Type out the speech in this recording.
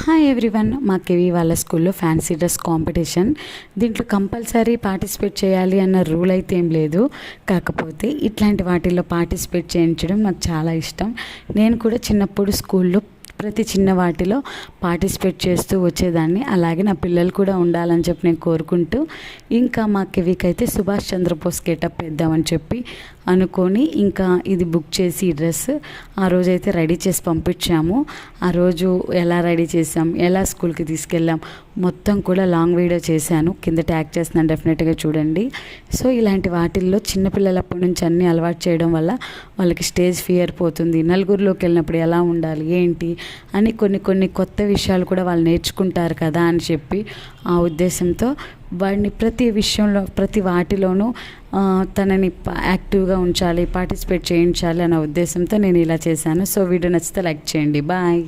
Hi everyone, మా KV వాళ్ళ స్కూల్లో ఫ్యాన్సీ డ్రెస్ కాంపిటీషన్. దీంట్లో కంపల్సరీ పార్టిసిపేట్ చేయాలి అన్న రూల్ అయితే ఏం లేదు. కాకపోతే ఇట్లాంటి వాటిల్లో పార్టిసిపేట్ చేయించడం నాకు చాలా ఇష్టం. నేను కూడా చిన్నప్పుడు స్కూల్లో ప్రతి చిన్న వాటిలో పార్టిసిపేట్ చేస్తూ వచ్చేదాన్ని. అలాగే నా పిల్లలు కూడా ఉండాలని చెప్పి నేను కోరుకుంటూ, ఇంకా మా కెవికి అయితే సుభాష్ చంద్రబోస్ గెటప్ వేద్దామని చెప్పి అనుకొని ఇంకా ఇది బుక్ చేసి ఈ డ్రెస్ ఆ రోజైతే రెడీ చేసి పంపించాము. ఆ రోజు ఎలా రెడీ చేసాం, ఎలా స్కూల్కి తీసుకెళ్ళాం మొత్తం కూడా లాంగ్ వీడియో చేశాను, కింద ట్యాగ్ చేస్తున్నాను, డెఫినెట్గా చూడండి. సో ఇలాంటి వాటిల్లో చిన్నపిల్లలప్పటి నుంచి అన్నీ అలవాటు చేయడం వల్ల వాళ్ళకి స్టేజ్ ఫియర్ పోతుంది. నలుగురిలోకి వెళ్ళినప్పుడు ఎలా ఉండాలి ఏంటి అని కొన్ని కొత్త విషయాలు కూడా వాళ్ళు నేర్చుకుంటారు కదా అని చెప్పి ఆ ఉద్దేశంతో వాడిని ప్రతి విషయంలో ప్రతి వాటిలోనూ తనని యాక్టివ్గా ఉంచాలి, పార్టిసిపేట్ చేయించాలి అన్న ఉద్దేశంతో నేను ఇలా చేశాను. సో వీడియో నచ్చితే లైక్ చేయండి. బాయ్.